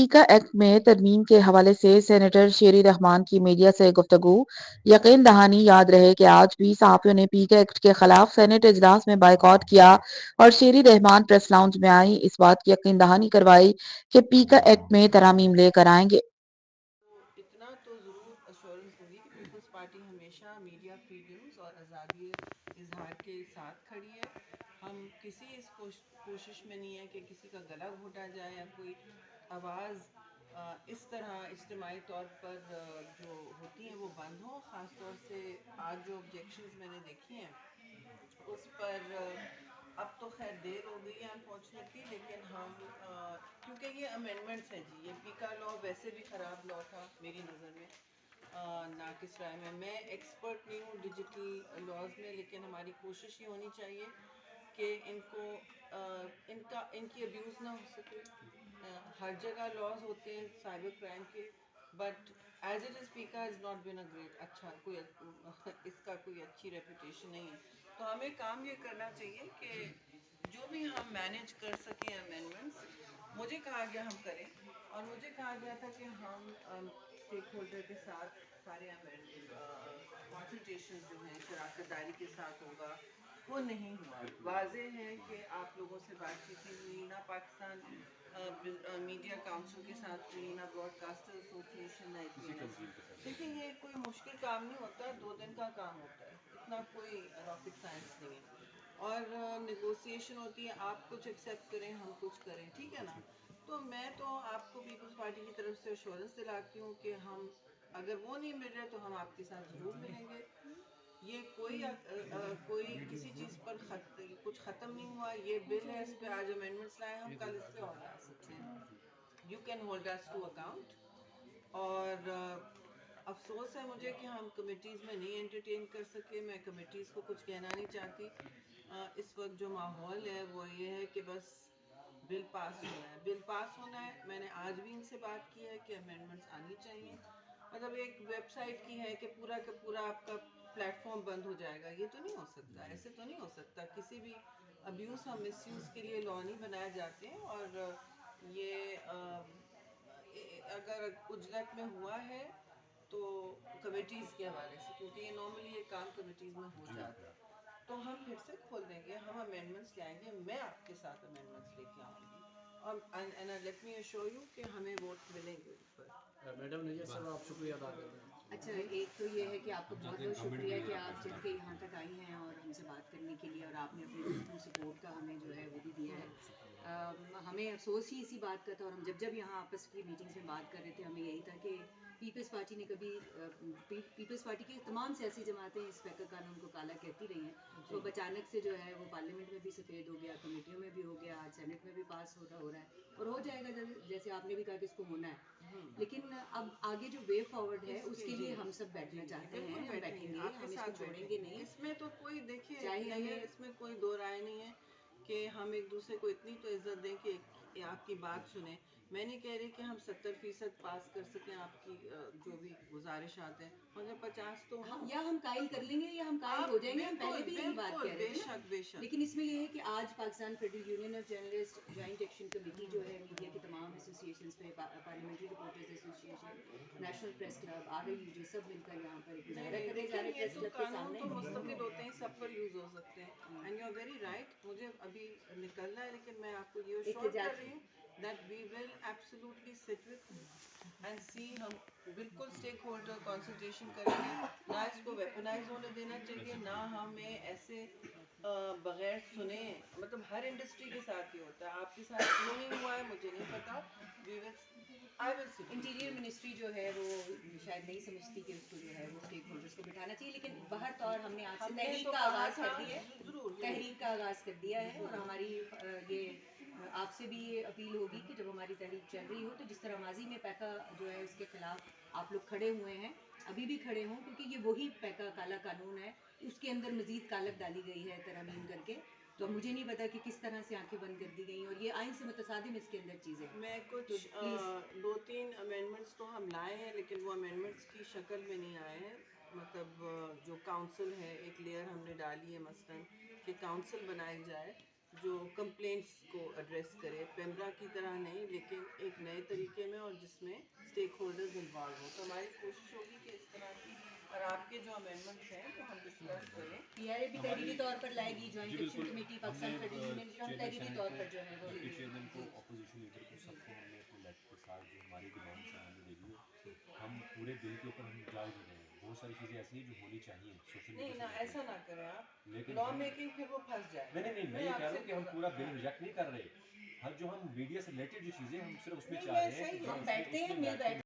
पीका एक्ट में तरमीम के हवाले से सेनेटर शेरी रहमान की मीडिया से गुफ्तगू। यकीन दहानी याद रहे कि आज भी सहाफियों ने पीका एक्ट के खिलाफ सेनेट इजलास में बाइकआउट किया और शेरी रहमान प्रेस लाउंज में आई, इस बात की यकीन दहानी करवाई कि पीका एक्ट में तरमीम लेकर आएंगे। तो इतना तो ज़रूर अश्योरेंस दूंगी कि पीपल्स पार्टी हमेशा मीडिया फ्रीडम्स और आज़ादी इजहार के साथ खड़ी है। हम किसी इस कोशिश में नहीं है कि किसी का गला घोटा जाए या कोई आवाज़ इस तरह इज्तमाही तौर पर जो होती हैं वो बंद हो। ख़ास तौर से आज जो ऑब्जेक्शंस मैंने देखी हैं उस पर अब तो खैर देर हो गई है अनफॉर्चुनेटली, लेकिन हम क्योंकि ये अमेंडमेंट्स हैं जी, ये पीका लॉ वैसे भी ख़राब लॉ था मेरी नज़र में। नाकिस राय में मैं एक्सपर्ट नहीं हूँ डिजिटल लॉज में, लेकिन हमारी कोशिश ये होनी चाहिए कि इनको इनकी अब्यूज़ ना हो सके। हर जगह लॉज होते हैं साइबर क्राइम के, but as it is speaker is not been a great अच्छा कोई इसका कोई अच्छी रेपुटेशन नहीं है। तो हमें काम ये करना चाहिए कि जो भी हम मैनेज कर सकें अमेंडमेंट्स, मुझे कहा गया हम करें। और मुझे कहा गया था कि हम स्टेक होल्डर के साथ सारे कॉन्सल्टेशन जो हैं शराकत दारी के साथ होगा, वो नहीं हुआ। वाजे है कि आप लोगों से बातचीत नहीं हुई, ना पाकिस्तान मीडिया काउंसिल के साथ हुई, ना ब्रॉडकास्टर एसोसिएशन, ना APNS। देखिए ये कोई मुश्किल काम नहीं होता, 2 दिन का काम होता है, इतना कोई रॉकेट साइंस नहीं है। और नेगोशिएशन होती है, आप कुछ एक्सेप्ट करें हम कुछ करें, ठीक है ना। तो मैं तो आपको पीपल्स पार्टी की तरफ से अश्योरेंस दिलाती हूँ कि हम अगर वो नहीं मिल रहे तो हम आपके साथ ज़रूर मिलेंगे। ये कोई किसी चीज़ पर कुछ ख़त्म नहीं हुआ। ये बिल है, इस पे आज अमेंडमेंट्स लाए, हम कल इस पे और ला सकते हैं। You can hold us to account. और अफसोस है मुझे कि हम कमिटीज़ में नहीं एंटरटेन कर सके। मैं कमिटीज़ को कुछ कहना नहीं चाहती। इस वक्त जो माहौल है वो ये है कि बस बिल पास होना है, बिल पास होना है। मैंने आज भी इनसे बात की है कि अमेंडमेंट्स आनी चाहिए। मतलब एक वेबसाइट की है कि पूरा का पूरा आपका प्लेटफॉर्म बंद हो जाएगा, ये तो नहीं हो सकता, ऐसे तो नहीं हो सकता। किसी भी अब्यूज़ और मिसयूज़ के लिए लॉ नहीं बनाए जाते हैं। और ये अगर उजलत में हुआ है तो कमिटीज़ के हवाले से, क्योंकि ये नॉर्मली ये काम कमिटीज़ में हो जाता है। तो हम फिर से खोल देंगे, हम अमेंडमेंट्स लाएंगे, मैं आपके साथ अमेंडमेंट्स लेके आऊँगी। और and let me assure you कि हमें वोट मिलेंगे उस पर। मैडम नैयर साहब आप शुक्रिया अदा कर रहे हैं। अच्छा, एक तो ये है कि आपका बहुत बहुत शुक्रिया कि आप चल के यहाँ तक आई हैं और हमसे बात करने के लिए, और आपने अपनी बिल्कुल सपोर्ट का हमें जो है वो भी दिया है। हमें अफसोस ही इसी बात का था, और हम जब जब यहाँ आपस की मीटिंग्स में बात कर रहे थे हमें यही था कि पीपल्स पार्टी ने कभी पीपल्स पार्टी की तमाम सियासी जमातें इस पैका कानून को काला कहती रही हैं। तो अब अचानक से जो है वो पार्लियामेंट में भी सफ़ेद हो गया, कमेटियों में भी हो गया, आज सेनेट में भी पास हो रहा है और हो जाएगा जैसे आपने भी कहा कि इसको होना है। लेकिन अब आगे जो वे फॉरवर्ड है उसके लिए हम सब बैठना चाहते हैं, हम बैठेंगे, आपके हम इसको साथ छोड़ेंगे बैठेंगे। नहीं। इसमें तो कोई देखिए चाहे नैयर, हमें इसमें कोई दो राय नहीं है कि हम एक दूसरे को इतनी तो इज्जत दें कि आपकी बात सुने। मैं नहीं कह रही कि हम 70% पास कर सकें आपकी जो भी गुजारिशात हैं, मगर 50 तो हो। या हम कायल कर लेंगे या हम कायल आप हो जाएंगे, हम पहले बिल्कुल भी यही बात बिल्कुल कह रहे थे ना। बेशक बेशक। लेकिन इसमें यह है कि आज Pakistan federal union of journalist joint action committee जो है मीडिया की तमाम एसोसिएशंस पे, parliamentary reporters association, national press club, RIUJ सब मिलकर यहाँ पर एक नहीं मुजाहरा नहीं, करने जा देखिए रहे हैं ये प्रेस तो क्लब के कानून सामने। तो मुस्तकिल होते हैं, सब पर यूज हो सकते हैं। And you are very right, मुझे अभी निकलना है, लेकिन मैं आपको ये श्योर कर एहतजाज रही हूँ that we will absolutely sit with and see. हम बिल्कुल स्टेक होल्डर कंसल्टेशन करेंगे। ना इसको वेपनाइज होने देना चाहिए, ना हमें ऐसे बगैर सुने, मतलब हर इंडस्ट्री के साथ ये होता है, आपके साथ क्यों नहीं हुआ है मुझे नहीं पता। We will I will sit with interior you. Ministry जो है वो शायद नहीं समझती कि उसको जो है वो स्टेक होल्डर्स को बिठाना चाहिए, लेकिन बहर तौर हमने आज से हमने तहरीक तो का कहा आगाज़ था कर दिया है। जरूर जरूर तहरीक का आगाज़ कर दिया है और जरूर। हमारी ये आपसे भी ये अपील होगी कि जब हमारी तहरीक चल रही हो तो जिस तरह माजी में पैका जो है उसके खिलाफ आप लोग खड़े हुए हैं, अभी भी खड़े हों, क्योंकि ये वही पैका काला कानून है, उसके अंदर मजीद कालक डाली गई है तरमीम करके। तो मुझे नहीं पता कि किस तरह से आंखें बंद कर दी गई और ये आइन से मुतसादिम इसके अंदर चीज़ें हैं। मैं तो कुछ प्लीज़ 2-3 अमेंडमेंट्स तो हम लाए हैं, लेकिन वो अमेंडमेंट्स की शक्ल में नहीं आए हैं। मतलब जो काउंसिल है, एक लेयर हमने डाली है मसलन कि काउंसिल बनाई जाए जो कंप्लेंट्स को एड्रेस करे, पेमरा की तरह नहीं लेकिन एक नए तरीके में और जिसमें स्टेक होल्डर्स इन्वॉल्व हो। तो हमारी कोशिश होगी कि इस तरह की और आपके जो अमेंडमेंट्स हैं तो हम डिस्कस करें। पीआरए भी तहरीरी तौर पर लाएगी joint action committee Pakistan trade union भी हम तहरीरी तौर पर जो है वो चेयरमैन को, अपोजिशन लीडर को, सबको हमने अपने लेटर के साथ जो हमारी डिमांड्स हैं हमें दे दी है। हम पूरे बिल के ऊपर हम जा भी रहे हैं, बहुत सारी चीज़ें ऐसी हैं जो होनी चाहिए सोशल नहीं ना, मीडिया। ऐसा ना करें आप, लेकिन लॉ मेकिंग फिर वो फंस जाए। नहीं, मैं ये कह रहा हूँ कि हम पूरा बिल रिजेक्ट नहीं कर रहे। हर जो हम मीडिया से रिलेटेड जो चीज़ें हम सिर्फ उसमें नहीं, चाह रहे मैं हैं सही कि है। हम बैठते हैं मिल बैठ